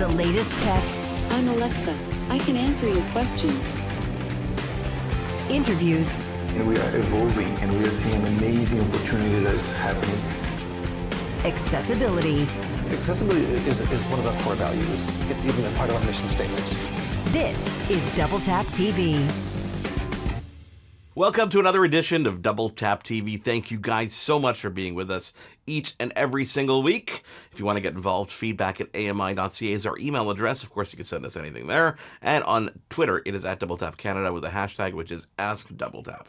The latest tech. I'm Alexa. I can answer your questions. Interviews. And we are evolving, and we are seeing an amazing opportunity that is happening. Accessibility. Accessibility is one of our core values. It's even a part of our mission statement. This is DoubleTap TV. Welcome to another edition of DoubleTap TV. Thank you guys so much for being with us each and every single week. If you want to get involved, feedback at AMI.CA is our email address. Of course, you can send us anything there. And on Twitter, it is at DoubleTap Canada with a hashtag, which is AskDoubleTap.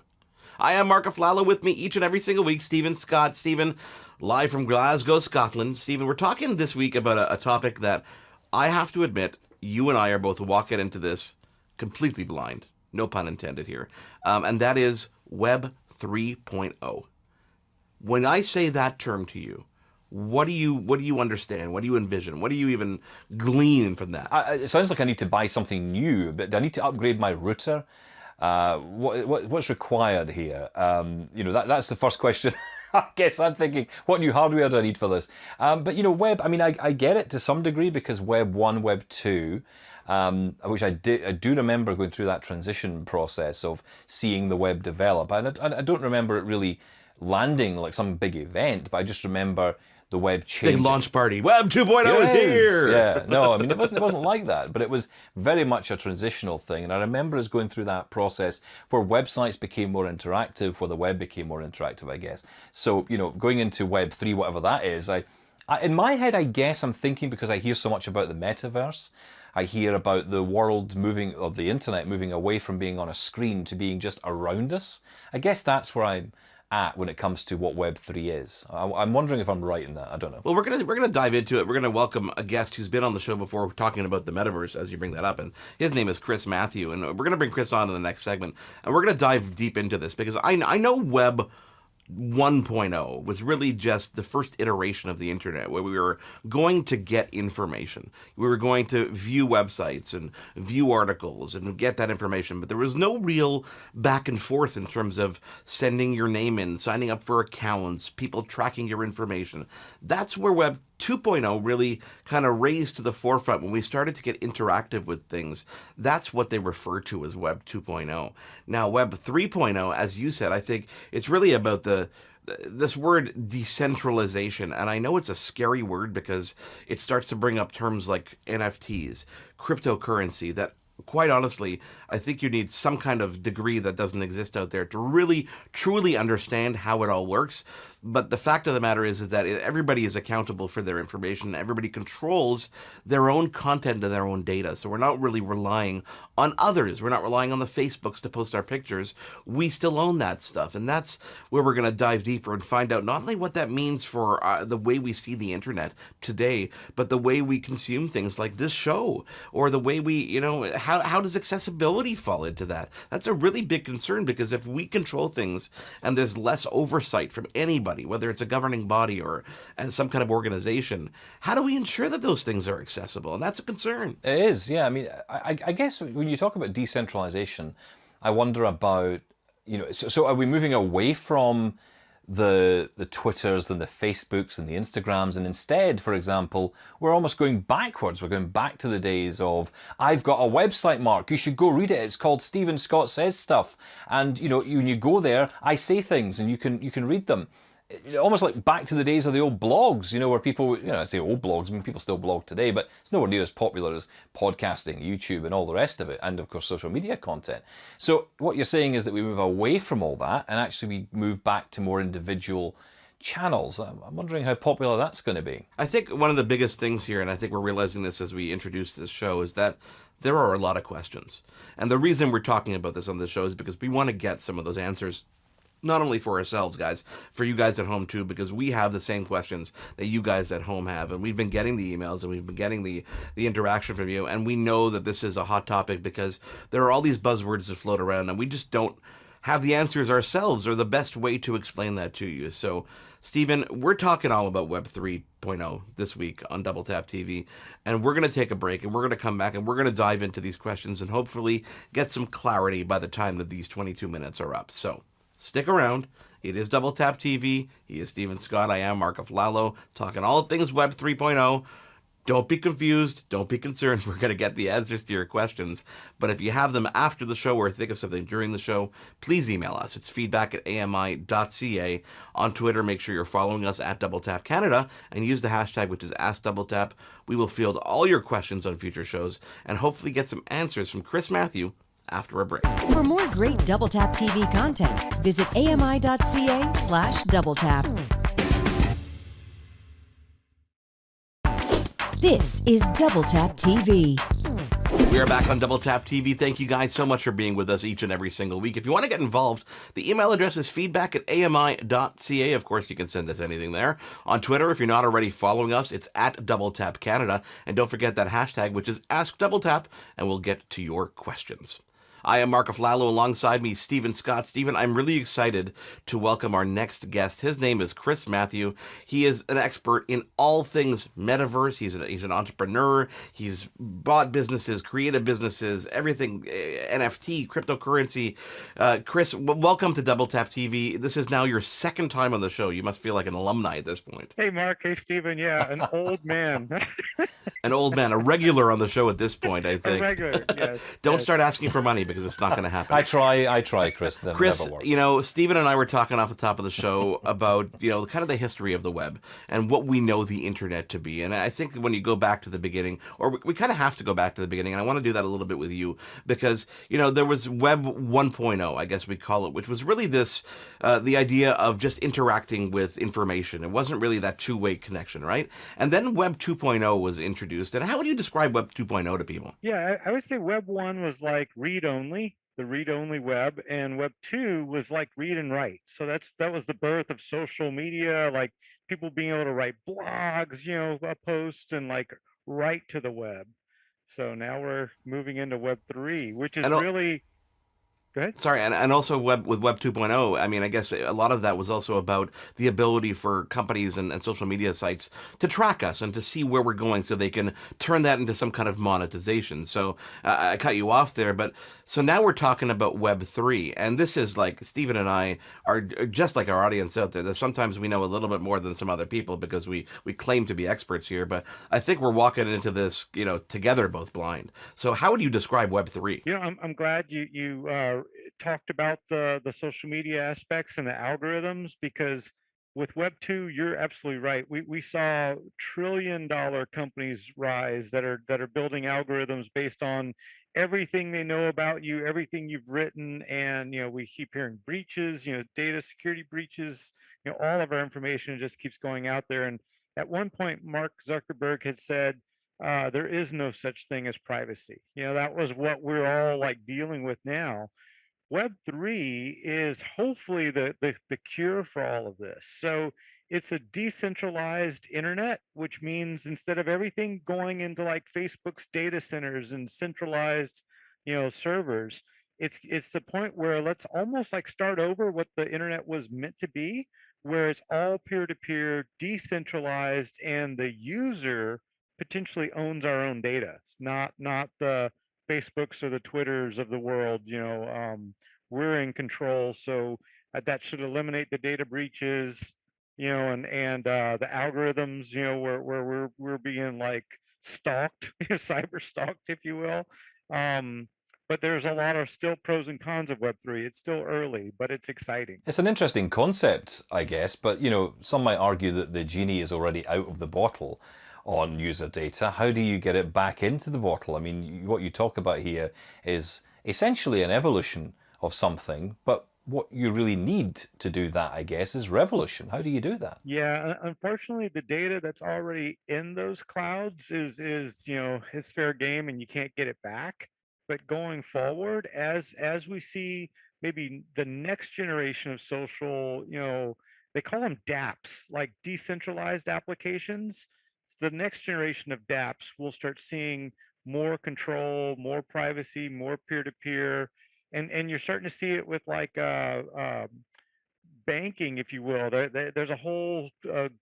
I am Mark AFLALO. With me each and every single week, Stephen Scott. Stephen, live from Glasgow, Scotland. Stephen, we're talking this week about a topic that I have to admit, you and I are both walking into this completely blind. No pun intended here. And that is Web 3.0. When I say that term to you, what do you understand? What do you envision? What do you even glean from that? It sounds like I need to buy something new, but do I need to upgrade my router? What's required here? That's the first question. I guess I'm thinking, what new hardware do I need for this? But web, I get it to some degree because Web 1, Web 2, which I do remember going through that transition process of seeing the web develop. And I don't remember it really landing like some big event, but I just remember the web changing. Big launch party. Web 2.0 is here. Yeah, no, it wasn't like that, but it was very much a transitional thing. And I remember us going through that process where websites became more interactive, where the web became more interactive, I guess. So, going into Web 3, whatever that is, in my head, I guess I'm thinking, because I hear so much about the Metaverse, I hear about the world moving, or the internet moving away from being on a screen to being just around us. I guess that's where I'm at when it comes to what Web 3 is. I'm wondering if I'm right in that. I don't know. Well, we're gonna dive into it. We're gonna welcome a guest who's been on the show before talking about the Metaverse, as you bring that up, and his name is Chris Matthew, and we're gonna bring Chris on in the next segment, and we're gonna dive deep into this because I know Web 1.0 was really just the first iteration of the internet where we were going to get information. We were going to view websites and view articles and get that information, but there was no real back and forth in terms of sending your name in, signing up for accounts, people tracking your information. That's where Web 2.0 really kind of raised to the forefront when we started to get interactive with things. That's what they refer to as Web 2.0. Now, Web 3.0, as you said, I think it's really about this word decentralization, and I know it's a scary word because it starts to bring up terms like NFTs, cryptocurrency, that quite honestly, I think you need some kind of degree that doesn't exist out there to really, truly understand how it all works. But the fact of the matter is that everybody is accountable for their information. Everybody controls their own content and their own data. So we're not really relying on others. We're not relying on the Facebooks to post our pictures. We still own that stuff. And that's where we're going to dive deeper and find out not only what that means for the way we see the internet today, but the way we consume things like this show, or the way we, how does accessibility fall into that? That's a really big concern, because if we control things and there's less oversight from anybody, whether it's a governing body or some kind of organization, how do we ensure that those things are accessible? And that's a concern. It is, yeah. I guess when you talk about decentralization, I wonder about, so are we moving away from the Twitters and the Facebooks and the Instagrams, and instead, for example, we're almost going backwards. We're going back to the days of, I've got a website, Mark, you should go read it. It's called Stephen Scott Says Stuff. And when you go there, I say things and you can read them. Almost like back to the days of the old blogs, where people, I say old blogs, people still blog today, but it's nowhere near as popular as podcasting, YouTube, and all the rest of it, and of course social media content. So what you're saying is that we move away from all that, and actually we move back to more individual channels. I'm wondering how popular that's going to be. I think one of the biggest things here, and I think we're realizing this as we introduce this show, is that there are a lot of questions. And the reason we're talking about this on this show is because we want to get some of those answers, not only for ourselves, guys, for you guys at home too, because we have the same questions that you guys at home have, and we've been getting the emails and we've been getting the interaction from you, and we know that this is a hot topic because there are all these buzzwords that float around, and we just don't have the answers ourselves or the best way to explain that to you. So, Stephen, we're talking all about Web 3.0 this week on DoubleTap TV, and we're going to take a break, and we're going to come back, and we're going to dive into these questions and hopefully get some clarity by the time that these 22 minutes are up. So, stick around. It is DoubleTap TV. He is Stephen Scott. I am Mark AFLALO, talking all things Web 3.0. Don't be confused. Don't be concerned. We're going to get the answers to your questions. But if you have them after the show or think of something during the show, please email us. It's feedback@AMI.CA. On Twitter, make sure you're following us at DoubleTap Canada and use the hashtag, which is AskDoubleTap. We will field all your questions on future shows and hopefully get some answers from Chris Matthew after a break. For more great Double Tap TV content, visit AMI.CA/DoubleTap. This is Double Tap TV. We are back on Double Tap TV. Thank you guys so much for being with us each and every single week. If you want to get involved, the email address is feedback@AMI.CA. Of course, you can send us anything there. On Twitter, if you're not already following us, it's @DoubleTapCanada. And don't forget that hashtag, which is AskDoubleTap, and we'll get to your questions. I am Mark AFLALO. Alongside me, Stephen Scott. Stephen, I'm really excited to welcome our next guest. His name is Chris Matthew. He is an expert in all things metaverse. He's an entrepreneur. He's bought businesses, created businesses, everything, NFT, cryptocurrency. Chris, welcome to Double Tap TV. This is now your second time on the show. You must feel like an alumni at this point. Hey, Mark. Hey, Stephen. Yeah, an old man. An old man, a regular on the show at this point, I think. A regular, yes. Don't yes. start asking for money because it's not going to happen. I try, Chris. That Chris, never works. you know, Stephen and I were talking off the top of the show about, you know, kind of the history of the web and what we know the internet to be. And I think when you go back to the beginning, or we kind of have to go back to the beginning, and I want to do that a little bit with you because, you know, there was Web 1.0, I guess we call it, which was really this, the idea of just interacting with information. It wasn't really that two-way connection, right? And then Web 2.0 was introduced. And how would you describe Web 2.0 to people? Yeah, I would say Web 1 was like read-only, the read-only web, and Web 2 was like read and write. So that was the birth of social media, like people being able to write blogs, you know, posts and like write to the web. So now we're moving into Web 3, which is really... Go ahead. Sorry, and also with Web 2.0, I mean, I guess a lot of that was also about the ability for companies and social media sites to track us and to see where we're going so they can turn that into some kind of monetization. So I cut you off there, but so now we're talking about Web 3, and this is like, Stephen and I are just like our audience out there, that sometimes we know a little bit more than some other people because we claim to be experts here, but I think we're walking into this, you know, together, both blind. So how would you describe Web 3? You know, I'm glad you talked about the social media aspects and the algorithms, because with Web 2, you're absolutely right. We saw trillion-dollar companies rise that are building algorithms based on everything they know about you, everything you've written, and you know, we keep hearing breaches, you know, data security breaches, you know, all of our information just keeps going out there. And at one point, Mark Zuckerberg had said, there is no such thing as privacy. You know, that was what we're all like dealing with now. Web 3 is hopefully the cure for all of this. So it's a decentralized internet, which means instead of everything going into like Facebook's data centers and centralized, you know, servers, it's the point where let's almost like start over what the internet was meant to be, where it's all peer-to-peer, decentralized, and the user potentially owns our own data. It's not the Facebooks or the Twitters of the world, you know, we're in control. So that should eliminate the data breaches, you know, and the algorithms, you know, where we're being like stalked, cyber stalked, if you will. But there's a lot of still pros and cons of Web 3. It's still early, but it's exciting. It's an interesting concept, I guess, but you know, some might argue that the genie is already out of the bottle on user data. How do you get it back into the bottle? I mean, what you talk about here is essentially an evolution of something, but what you really need to do that, I guess, is revolution. How do you do that? Yeah, unfortunately, the data that's already in those clouds is you know, is fair game, and you can't get it back. But going forward, as we see maybe the next generation of social, you know, they call them dApps, like decentralized applications. So the next generation of dApps will start seeing more control, more privacy, more peer-to-peer, and you're starting to see it with like banking, if you will. There's a whole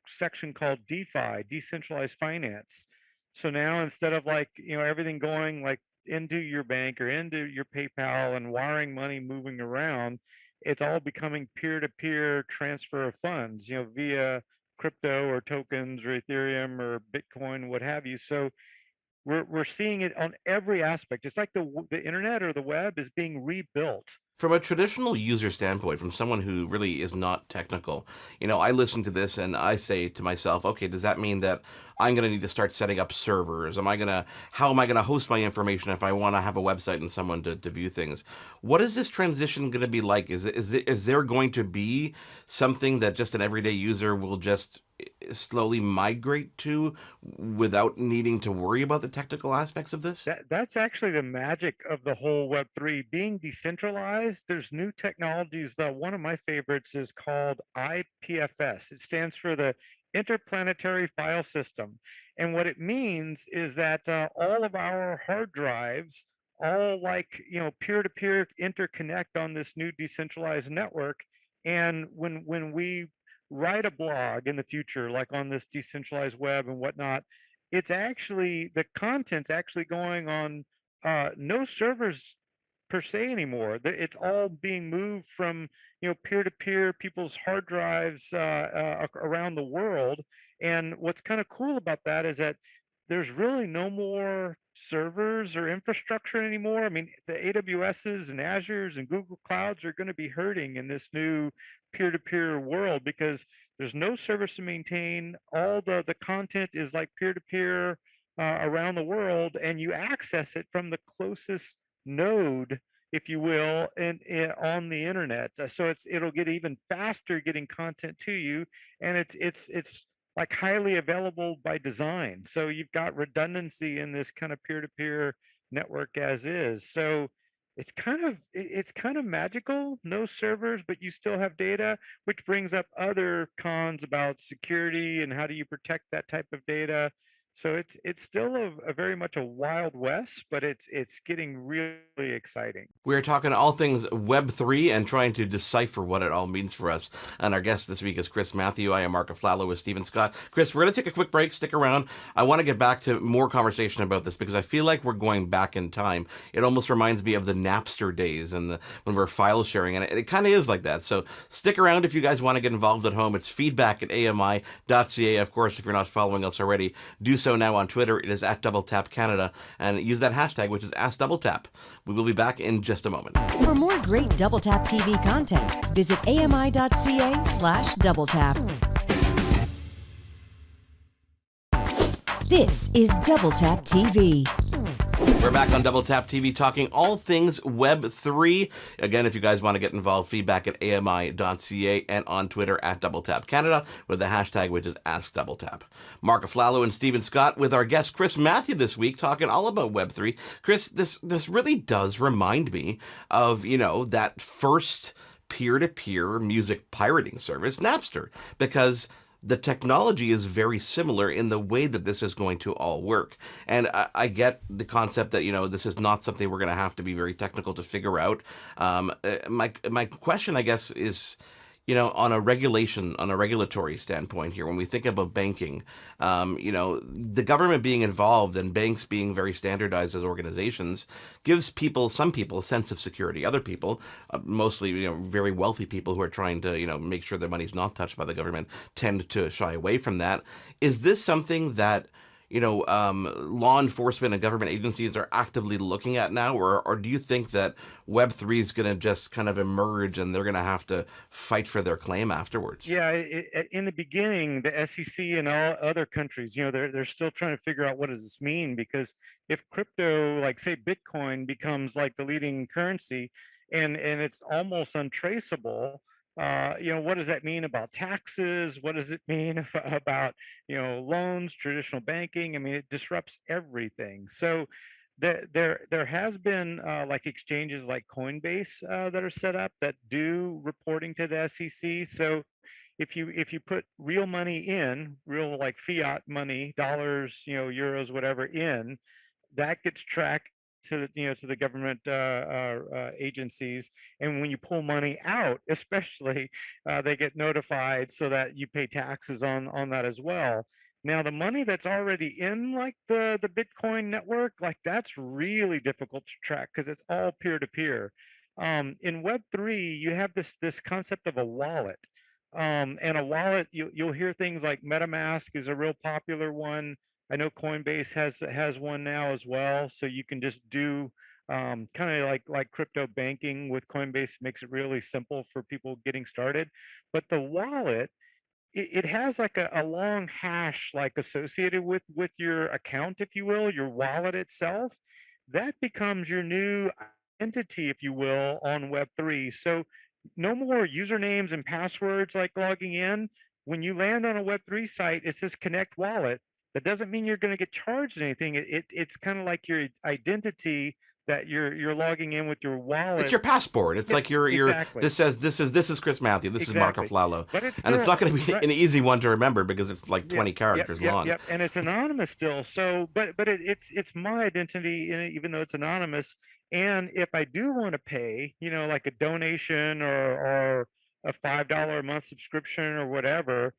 section called DeFi, decentralized finance. So now instead of like, you know, everything going like into your bank or into your PayPal and wiring money moving around, it's all becoming peer-to-peer transfer of funds, you know, via crypto or tokens or Ethereum or Bitcoin, what have you. So we're seeing it on every aspect. It's like the internet or the web is being rebuilt. From a traditional user standpoint, from someone who really is not technical, I listen to this and I say to myself, okay, does that mean that I'm going to need to start setting up servers? How am I going to host my information if I want to have a website and someone to view things? What is this transition going to be like? Is there going to be something that just an everyday user will just slowly migrate to without needing to worry about the technical aspects of this? That's actually the magic of the whole Web3 being decentralized. There's new technologies. One of my favorites is called IPFS. It stands for the Interplanetary File System. And what it means is that all of our hard drives, all like, peer-to-peer interconnect on this new decentralized network. And when we write a blog in the future, like on this decentralized web and whatnot, it's actually the content's actually going on no servers per se anymore. It's all being moved from peer to peer, people's hard drives around the world. And what's kind of cool about that is that there's really no more servers or infrastructure anymore. I mean, the AWSs and Azures and Google Clouds are going to be hurting in this new peer-to-peer world because there's no service to maintain. All the content is like peer-to-peer around the world, and you access it from the closest node, if you will, on the internet. So it'll get even faster getting content to you, and it's like highly available by design. So you've got redundancy in this kind of peer-to-peer network as is. So it's kind of magical. No servers, but you still have data, which brings up other cons about security and how do you protect that type of data. So it's still a very much a wild west, but it's getting really exciting. We're talking all things Web3 and trying to decipher what it all means for us. And our guest this week is Chris Matthew. I am Mark AFLALO with Stephen Scott. Chris, we're going to take a quick break. Stick around. I want to get back to more conversation about this because I feel like we're going back in time. It almost reminds me of the Napster days and when we're file sharing, and it kind of is like that. So stick around if you guys want to get involved at home. It's feedback at AMI.CA. Of course, if you're not following us already, do so now on Twitter. It is at DoubleTap Canada, and use that hashtag, which is AskDoubleTap. We will be back in just a moment. For more great Double Tap TV content, visit AMI.CA/DoubleTap. This is Double Tap TV. We're back on Double Tap TV talking all things Web3. Again, if you guys want to get involved, feedback at AMI.CA and on Twitter at DoubleTap Canada with the hashtag, which is AskDoubleTap. Mark AFLALO and Stephen Scott with our guest Chris Matthew this week talking all about Web3. Chris, this really does remind me of, that first peer-to-peer music pirating service, Napster, because the technology is very similar in the way that this is going to all work. And I get the concept that, this is not something we're going to have to be very technical to figure out. My question, I guess, is, on a regulatory standpoint here, when we think about banking, the government being involved and banks being very standardized as organizations gives some people a sense of security. Other people, mostly, very wealthy people who are trying to, make sure their money's not touched by the government, tend to shy away from that. Is this something that law enforcement and government agencies are actively looking at now, or do you think that Web3 is going to just kind of emerge and they're going to have to fight for their claim afterwards? Yeah, in the beginning, the SEC and all other countries, they're still trying to figure out what does this mean, because if crypto, like say Bitcoin, becomes like the leading currency and it's almost untraceable, what does that mean about taxes? What does it mean about, loans, traditional banking? I mean, it disrupts everything. So there has been like exchanges like Coinbase that are set up that do reporting to the SEC. So if you put real money in, real like fiat money, dollars, euros, whatever in, that gets tracked to the government agencies, and when you pull money out, especially, they get notified so that you pay taxes on that as well. Now, the money that's already in like the Bitcoin network, like that's really difficult to track because it's all peer to peer. In Web3, you have this concept of a wallet. And a wallet, you'll hear things like MetaMask is a real popular one. I know Coinbase has one now as well, so you can just do kind of like crypto banking with Coinbase. Makes it really simple for people getting started. But the wallet, it has like a long hash like associated with your account, if you will, your wallet itself. That becomes your new entity, if you will, on Web3. So no more usernames and passwords like logging in. When you land on a Web3 site, it says connect wallet. That doesn't mean you're going to get charged anything. It's kind of like your identity that you're logging in with your wallet. It's your passport. It's Yeah, like your exactly. this says this is Chris Matthew. This Exactly. is Mark AFLALO. But it's And it's still- not going to be right. an easy one to remember because it's like 20 Yep, characters yep, long. Yep, and it's anonymous still. So, but it's my identity, even though it's anonymous. And if I do want to pay, like a donation or a $5 a month subscription or whatever,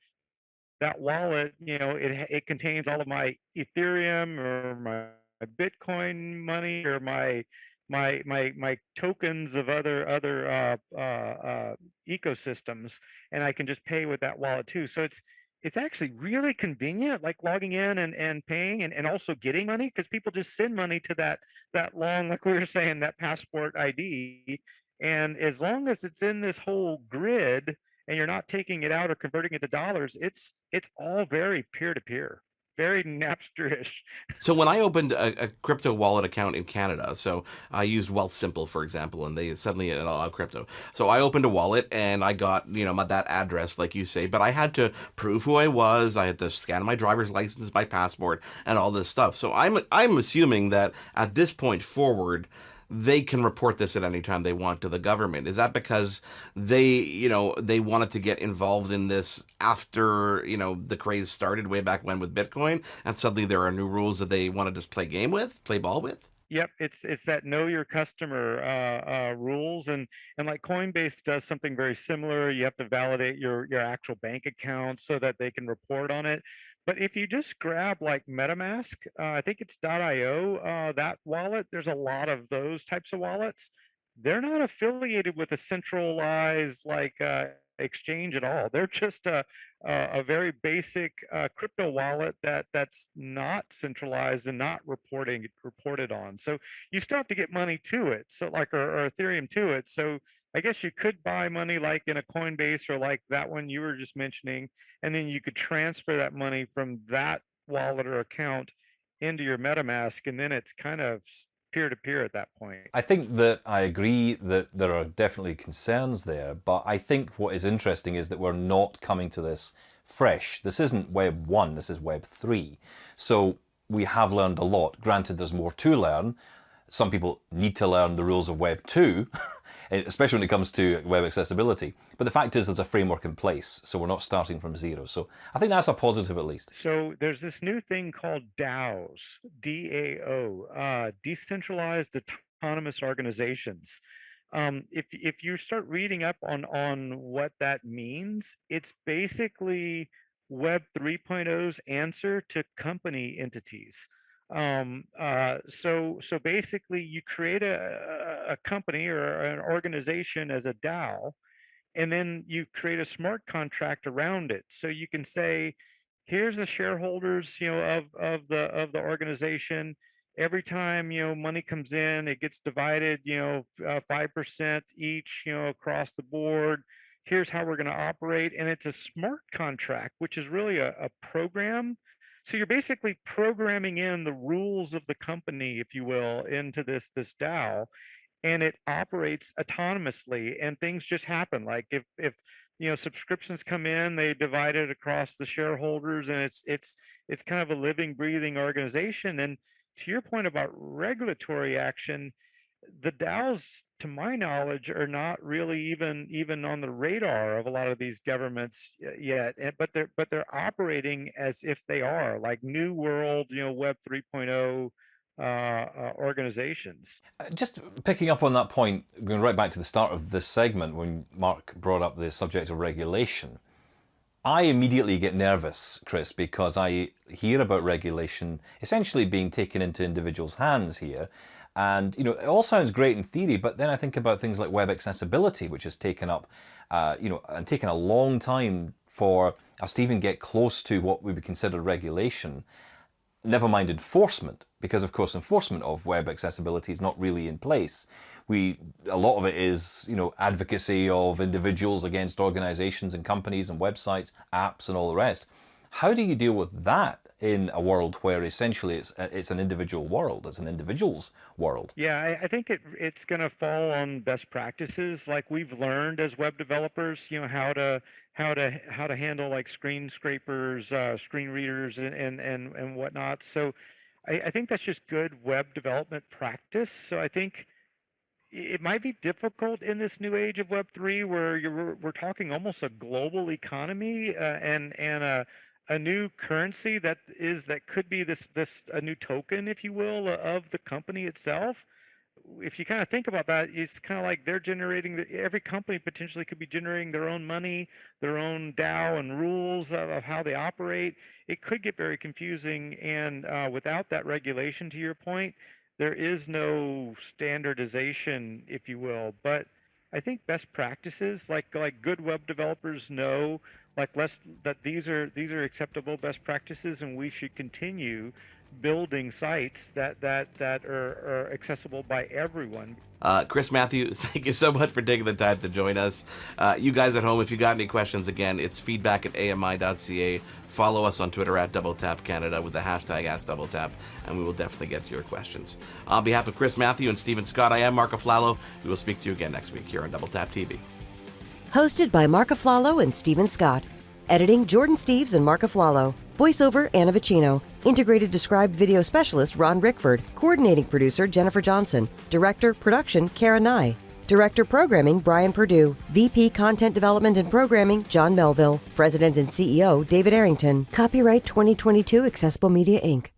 that wallet, it contains all of my Ethereum or my Bitcoin money or my tokens of other ecosystems, and I can just pay with that wallet too. So it's actually really convenient, like logging in and paying and also getting money, because people just send money to that long, like we were saying, that passport ID. And as long as it's in this whole grid and you're not taking it out or converting it to dollars, it's all very peer-to-peer, very Napster-ish. So when I opened a crypto wallet account in Canada, so I used Wealthsimple, for example, and they suddenly allowed crypto. So I opened a wallet and I got, that address, like you say, but I had to prove who I was. I had to scan my driver's license, my passport, and all this stuff. So I'm assuming that at this point forward, they can report this at any time they want to the government. Is that because they wanted to get involved in this after, the craze started way back when with Bitcoin, and suddenly there are new rules that they want to just play ball with? Yep, it's that know your customer rules, and like Coinbase does something very similar. You have to validate your actual bank account so that they can report on it. But if you just grab like MetaMask, I think it's .io, that wallet, there's a lot of those types of wallets. They're not affiliated with a centralized exchange at all. They're just a very basic crypto wallet that's not centralized and not reported on. So you still have to get money to it. So or Ethereum to it. So I guess you could buy money like in a Coinbase or like that one you were just mentioning, and then you could transfer that money from that wallet or account into your MetaMask, and then it's kind of peer-to-peer at that point. I think that I agree that there are definitely concerns there, but I think what is interesting is that we're not coming to this fresh. This isn't Web 1, this is Web 3. So we have learned a lot. Granted, there's more to learn. Some people need to learn the rules of Web 2, especially when it comes to web accessibility. But the fact is there's a framework in place, so we're not starting from zero. So I think that's a positive at least. So there's this new thing called DAOs, DAO, Decentralized Autonomous Organizations. If you start reading up on what that means, it's basically Web 3.0's answer to company entities. So basically you create a company or an organization as a DAO, and then you create a smart contract around it. So you can say, here's the shareholders, of the organization. Every time, money comes in, it gets divided, 5% each, across the board. Here's how we're going to operate. And it's a smart contract, which is really a program. So you're basically programming in the rules of the company, if you will, into this DAO, and it operates autonomously, and things just happen. Like if subscriptions come in, they divide it across the shareholders, and it's kind of a living, breathing organization. And to your point about regulatory action, the DAOs, to my knowledge, are not really even on the radar of a lot of these governments yet. But they're operating as if they are, like new world, Web 3.0 organizations. Just picking up on that point, going right back to the start of this segment when Mark brought up the subject of regulation, I immediately get nervous, Chris, because I hear about regulation essentially being taken into individuals' hands here, And, you know, it all sounds great in theory, but then I think about things like web accessibility, which has taken up, and taken a long time for us to even get close to what we would consider regulation, never mind enforcement, because of course enforcement of web accessibility is not really in place. A lot of it is, you know, advocacy of individuals against organizations and companies and websites, apps and all the rest. How do you deal with that in a world where essentially it's an individual world, it's an individual's world? Yeah, I think it's going to fall on best practices. Like we've learned as web developers, you know, how to handle like screen scrapers, screen readers, and whatnot. So I think that's just good web development practice. So I think it might be difficult in this new age of Web3 where we're talking almost a global economy and a new currency that could be a new token, if you will, of the company itself. If you kind of think about that, it's kind of like they're generating, every company potentially could be generating their own money, their own DAO and rules of how they operate. It could get very confusing, and without that regulation, to your point, there is no standardization, if you will. But I think best practices, like good web developers know, that these are acceptable best practices, and we should continue building sites that are accessible by everyone. Chris Matthews, thank you so much for taking the time to join us. You guys at home, if you got any questions, again, it's feedback@AMI.CA. Follow us on Twitter @DoubleTapCanada with the hashtag #AskDoubleTap, and we will definitely get to your questions. On behalf of Chris Matthew and Stephen Scott, I am Mark AFLALO. We will speak to you again next week here on DoubleTap TV. Hosted by Mark AFLALO and Stephen Scott. Editing Jordan Steves and Mark AFLALO. Voiceover Anna Vicino. Integrated Described Video Specialist Ron Rickford. Coordinating Producer Jennifer Johnson. Director Production CARA Nye. Director Programming Brian Perdue. VP Content Development and Programming John Melville. President and CEO David Errington. Copyright 2022 Accessible Media Inc.